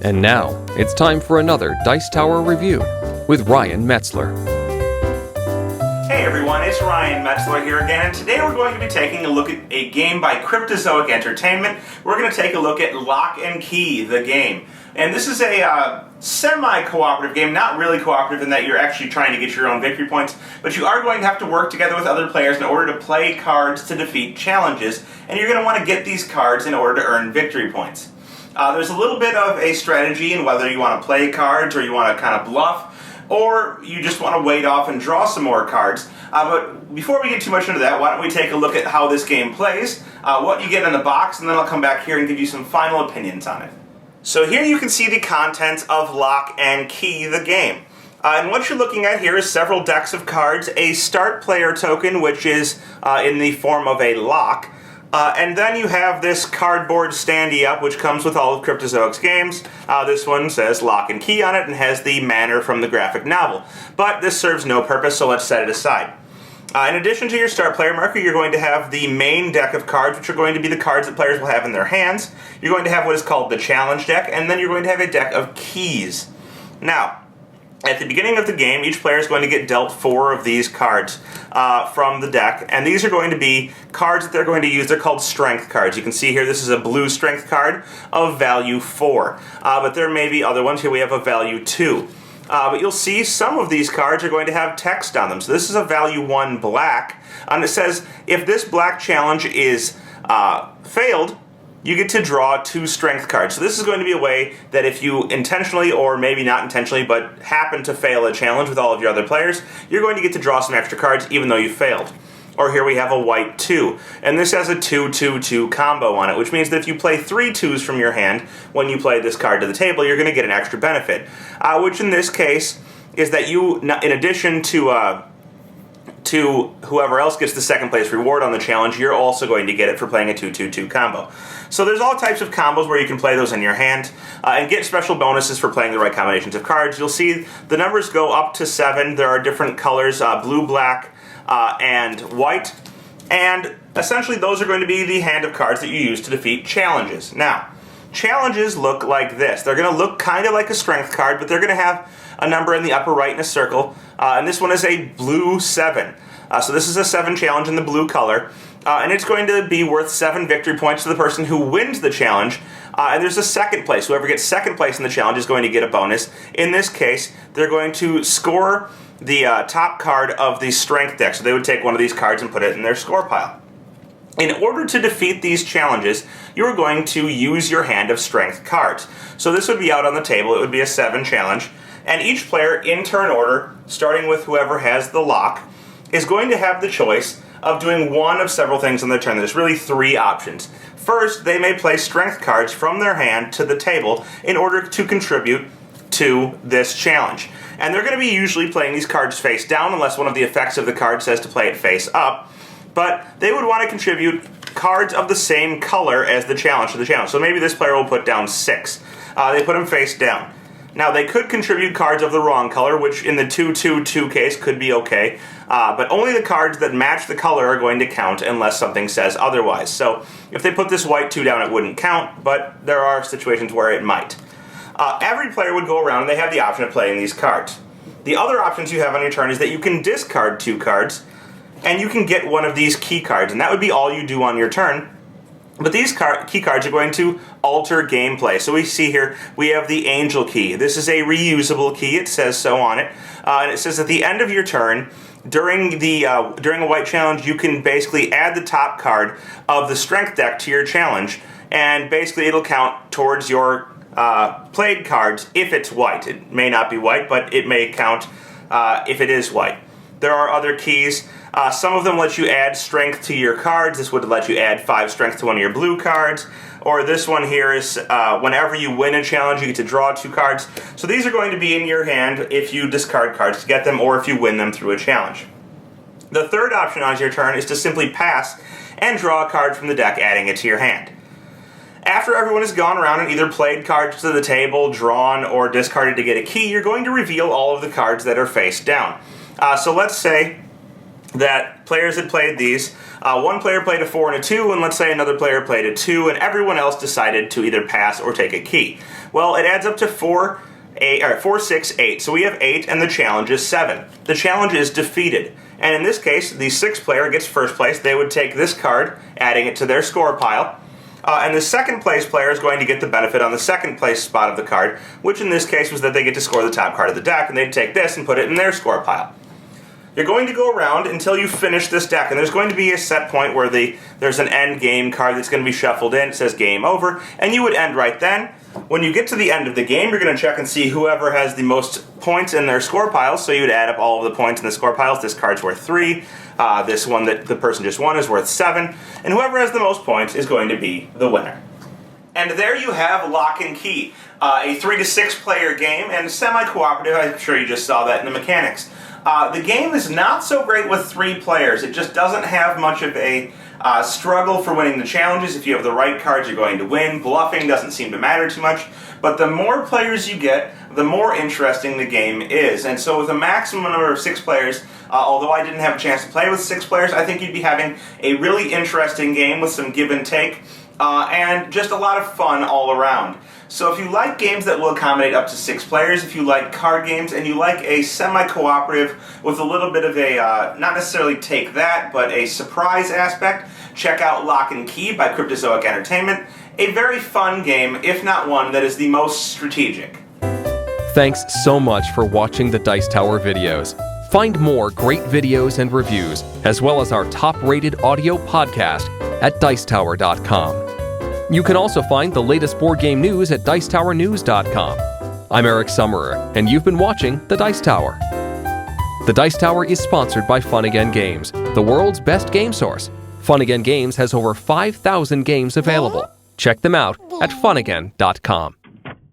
And now, it's time for another Dice Tower review with Ryan Metzler. Hey everyone, it's Ryan Metzler here again, and today we're going to be taking a look at a game by Croptozoic Entertainment. We're going to take a look at Locke and Key, the game. And this is a semi-cooperative game, not really cooperative in that you're actually trying to get your own victory points, but you are going to have to work together with other players in order to play cards to defeat challenges, and you're going to want to get these cards in order to earn victory points. There's a little bit of a strategy in whether you want to play cards or you want to kind of bluff, or you just want to wait off and draw some more cards. But before we get too much into that, why don't we take a look at how this game plays, what you get in the box, and then I'll come back here and give you some final opinions on it. So here you can see the contents of Locke and Key, the game. And what you're looking at here is several decks of cards, a start player token, which is in the form of a lock, and then you have this cardboard standee up, which comes with all of Croptozoic's games. This one says Locke and Key on it and has the manner from the graphic novel. But this serves no purpose, so let's set it aside. In addition to your start player marker, you're going to have the main deck of cards, which are going to be the cards that players will have in their hands. You're going to have what is called the challenge deck, and then you're going to have a deck of keys. Now, at the beginning of the game, each player is going to get dealt 4 of these cards from the deck, and these are going to be cards that they're going to use. They're called strength cards. You can see here this is a blue strength card of value 4, but there may be other ones. Here we have a value 2. But you'll see some of these cards are going to have text on them. So this is a value 1 black, and it says if this black challenge is failed, you get to draw 2 strength cards. So this is going to be a way that if you intentionally, or maybe not intentionally, but happen to fail a challenge with all of your other players, you're going to get to draw some extra cards even though you failed. Or here we have a white 2, and this has a 2-2-2 combo on it, which means that if you play 3 2s from your hand when you play this card to the table, you're going to get an extra benefit, which in this case is that you, in addition to whoever else gets the second place reward on the challenge, you're also going to get it for playing a 2-2-2 combo. So there's all types of combos where you can play those in your hand and get special bonuses for playing the right combinations of cards. You'll see the numbers go up to 7. There are different colors, blue, black, and white, and essentially those are going to be the hand of cards that you use to defeat challenges. Now, challenges look like this. They're going to look kind of like a strength card, but they're going to have a number in the upper right in a circle, and this one is a blue 7. So this is a 7 challenge in the blue color, and it's going to be worth 7 victory points to the person who wins the challenge, and there's a second place. Whoever gets second place in the challenge is going to get a bonus. In this case, they're going to score the top card of the strength deck, so they would take one of these cards and put it in their score pile. In order to defeat these challenges, you're going to use your hand of strength cards. So this would be out on the table. It would be a 7 challenge, and each player in turn order, starting with whoever has the lock, is going to have the choice of doing one of several things on their turn. There's really 3 options. First, they may play strength cards from their hand to the table in order to contribute to this challenge. And they're going to be usually playing these cards face down unless one of the effects of the card says to play it face up. But they would want to contribute cards of the same color as the challenge to the challenge. So maybe this player will put down 6. They put them face down. Now, they could contribute cards of the wrong color, which in the 2-2-2 case could be okay, but only the cards that match the color are going to count unless something says otherwise. So if they put this white 2 down, it wouldn't count, but there are situations where it might. Every player would go around and they have the option of playing these cards. The other options you have on your turn is that you can discard 2 cards, and you can get one of these key cards, and that would be all you do on your turn. But these key cards are going to alter gameplay. So we see here, we have the Angel Key. This is a reusable key, it says so on it. And it says at the end of your turn, during a white challenge, you can basically add the top card of the strength deck to your challenge, and basically it'll count towards your played cards if it's white. It may not be white, but it may count if it is white. There are other keys. Some of them let you add strength to your cards. This would let you add 5 strength to one of your blue cards. Or this one here is whenever you win a challenge, you get to draw 2 cards. So these are going to be in your hand if you discard cards to get them or if you win them through a challenge. The third option on your turn is to simply pass and draw a card from the deck, adding it to your hand. After everyone has gone around and either played cards to the table, drawn, or discarded to get a key, you're going to reveal all of the cards that are face down. So let's say that players had played these. One player played a 4 and a 2, and let's say another player played a 2, and everyone else decided to either pass or take a key. Well, it adds up to 4, 6, 8. So we have 8, and the challenge is 7. The challenge is defeated. And in this case, the 6th player gets first place. They would take this card, adding it to their score pile. And the second place player is going to get the benefit on the second place spot of the card, which in this case was that they get to score the top card of the deck, and they'd take this and put it in their score pile. You're going to go around until you finish this deck, and there's going to be a set point where there's an end game card that's going to be shuffled in. It says game over, and you would end right then. When you get to the end of the game, you're going to check and see whoever has the most points in their score piles, so you would add up all of the points in the score piles. This card's worth 3, this one that the person just won is worth 7, and whoever has the most points is going to be the winner. And there you have Lock and Key, a 3 to 6 player game, and semi-cooperative. I'm sure you just saw that in the mechanics. The game is not so great with 3 players. It just doesn't have much of a struggle for winning the challenges. If you have the right cards, you're going to win. Bluffing doesn't seem to matter too much. But the more players you get, the more interesting the game is. And so with a maximum number of 6 players, although I didn't have a chance to play with 6 players, I think you'd be having a really interesting game with some give and take. And just a lot of fun all around. So if you like games that will accommodate up to 6 players, if you like card games, and you like a semi-cooperative with a little bit of a, not necessarily take that, but a surprise aspect, check out Lock and Key by Croptozoic Entertainment. A very fun game, if not one that is the most strategic. Thanks so much for watching the Dice Tower videos. Find more great videos and reviews, as well as our top-rated audio podcast at Dicetower.com. You can also find the latest board game news at Dicetowernews.com. I'm Eric Summerer, and you've been watching The Dice Tower. The Dice Tower is sponsored by Fun Again Games, the world's best game source. Fun Again Games has over 5,000 games available. Check them out at funagain.com.